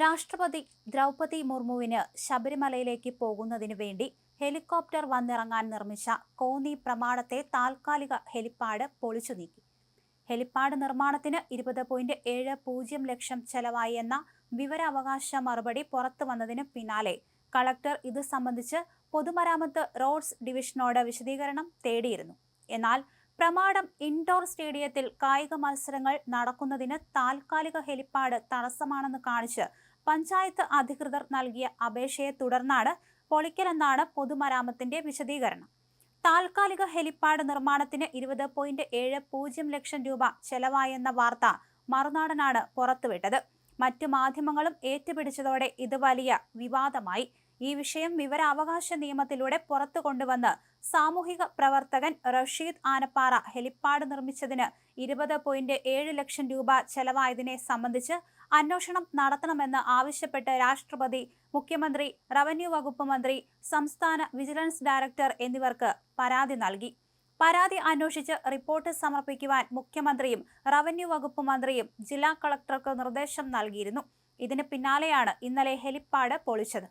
രാഷ്ട്രപതി ദ്രൗപദി മുർമുവിന് ശബരിമലയിലേക്ക് പോകുന്നതിനു വേണ്ടി ഹെലികോപ്റ്റർ വന്നിറങ്ങാൻ നിർമ്മിച്ച കോന്നി പ്രമാടത്തെ താൽക്കാലിക ഹെലിപ്പാഡ് പൊളിച്ചു നീക്കി. ഹെലിപ്പാഡ് നിർമ്മാണത്തിന് 20.70 ലക്ഷം ചെലവായി എന്ന വിവരാവകാശ മറുപടി പുറത്തു വന്നതിന് പിന്നാലെ കളക്ടർ ഇത് സംബന്ധിച്ച് പൊതുമരാമത്ത് റോഡ്സ് ഡിവിഷനോട് വിശദീകരണം തേടിയിരുന്നു. എന്നാൽ പ്രമാടം ഇൻഡോർ സ്റ്റേഡിയത്തിൽ കായിക മത്സരങ്ങൾ നടക്കുന്നതിന് താൽക്കാലിക ഹെലിപ്പാഡ് തടസ്സമാണെന്ന് കാണിച്ച് പഞ്ചായത്ത് അധികൃതർ നൽകിയ അപേക്ഷയെ തുടർന്നാണ് പൊളിക്കലെന്നാണ് പൊതുമരാമത്തിന്റെ വിശദീകരണം. താൽക്കാലിക ഹെലിപ്പാഡ് നിർമ്മാണത്തിന് 20.70 ലക്ഷം രൂപ ചെലവായെന്ന വാർത്ത മറുനാടനാണ് പുറത്തുവിട്ടത്. മറ്റു മാധ്യമങ്ങളും ഏറ്റുപിടിച്ചതോടെ ഇത് വലിയ വിവാദമായി. ഈ വിഷയം വിവരാവകാശ നിയമത്തിലൂടെ പുറത്തു കൊണ്ടുവന്ന് സാമൂഹിക പ്രവർത്തകൻ റഷീദ് ആനപ്പാറ ഹെലിപ്പാഡ് നിർമ്മിച്ചതിന് 20.7 ലക്ഷം രൂപ ചെലവായതിനെ സംബന്ധിച്ച് അന്വേഷണം നടത്തണമെന്ന് ആവശ്യപ്പെട്ട് രാഷ്ട്രപതി, മുഖ്യമന്ത്രി, റവന്യൂ വകുപ്പ് മന്ത്രി, സംസ്ഥാന വിജിലൻസ് ഡയറക്ടർ എന്നിവർക്ക് പരാതി നൽകി. പരാതി അന്വേഷിച്ച് റിപ്പോർട്ട് സമർപ്പിക്കുവാൻ മുഖ്യമന്ത്രിയും റവന്യൂ വകുപ്പ് മന്ത്രിയും ജില്ലാ കളക്ടർക്ക് നിർദ്ദേശം നൽകിയിരുന്നു. ഇതിന് പിന്നാലെയാണ് ഇന്നലെ ഹെലിപ്പാഡ് പൊളിച്ചത്.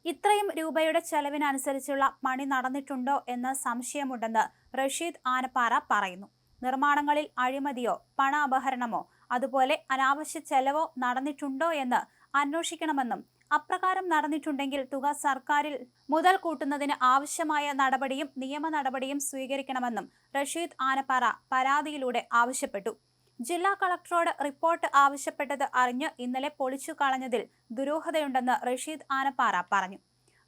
ഇത്രയും രൂപയുടെ ചെലവിനനുസരിച്ചുള്ള പണി നടന്നിട്ടുണ്ടോ എന്ന് സംശയമുണ്ടെന്ന് റഷീദ് ആനപ്പാറ പറയുന്നു. നിർമ്മാണങ്ങളിൽ അഴിമതിയോ പണ അപഹരണമോ അതുപോലെ അനാവശ്യ ചെലവോ നടന്നിട്ടുണ്ടോ എന്ന് അന്വേഷിക്കണമെന്നും അപ്രകാരം നടന്നിട്ടുണ്ടെങ്കിൽ തുക സർക്കാരിൽ മുതൽ കൂട്ടുന്നതിന് ആവശ്യമായ നടപടിയും നിയമ നടപടിയും സ്വീകരിക്കണമെന്നും റഷീദ് ആനപ്പാറ പരാതിയിലൂടെ ആവശ്യപ്പെട്ടു. ജില്ലാ കളക്ടറോട് റിപ്പോർട്ട് ആവശ്യപ്പെട്ടത് അറിഞ്ഞ് ഇന്നലെ പൊളിച്ചു കളഞ്ഞതിൽ ദുരൂഹതയുണ്ടെന്ന് റഷീദ് ആനപ്പാറ പറഞ്ഞു.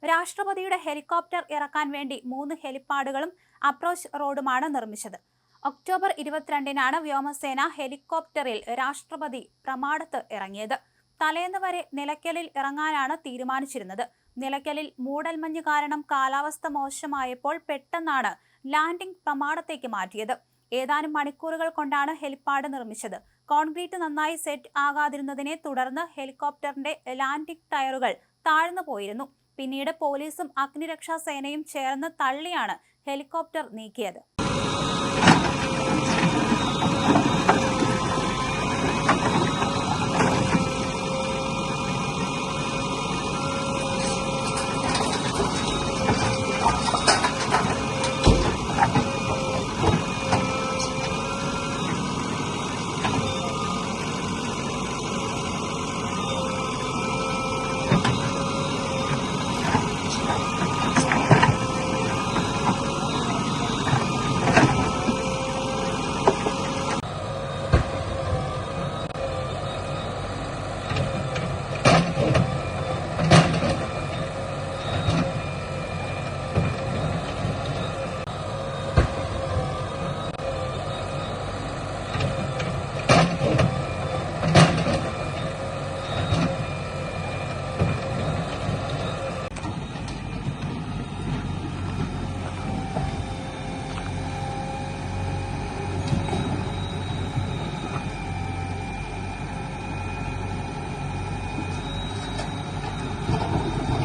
രാഷ്ട്രപതിയുടെ ഹെലികോപ്റ്റർ ഇറക്കാൻ വേണ്ടി 3 ഹെലിപ്പാഡുകളും അപ്രോച്ച് റോഡുമാണ് നിർമ്മിച്ചത്. ഒക്ടോബർ 22-നാണ് വ്യോമസേന ഹെലികോപ്റ്ററിൽ രാഷ്ട്രപതി പ്രമാടത്ത് ഇറങ്ങിയത്. തലേന്ന് വരെ നിലയ്ക്കലിൽ ഇറങ്ങാനാണ് തീരുമാനിച്ചിരുന്നത്. നിലയ്ക്കലിൽ മൂടൽമഞ്ഞ് കാരണം കാലാവസ്ഥ മോശമായപ്പോൾ പെട്ടെന്നാണ് ലാൻഡിംഗ് പ്രമാടത്തേക്ക് മാറ്റിയത്. ഏതാനും മണിക്കൂറുകൾ കൊണ്ടാണ് ഹെലിപ്പാഡ് നിർമ്മിച്ചത്. കോൺക്രീറ്റ് നന്നായി സെറ്റ് ആകാതിരുന്നതിനെ തുടർന്ന് ഹെലികോപ്റ്ററിന്റെ ലാൻഡിംഗ് ടയറുകൾ താഴ്ന്നു പോയിരുന്നു. പിന്നീട് പോലീസും അഗ്നിരക്ഷാ സേനയും ചേർന്ന് തള്ളിയാണ് ഹെലികോപ്റ്റർ നീക്കിയത്.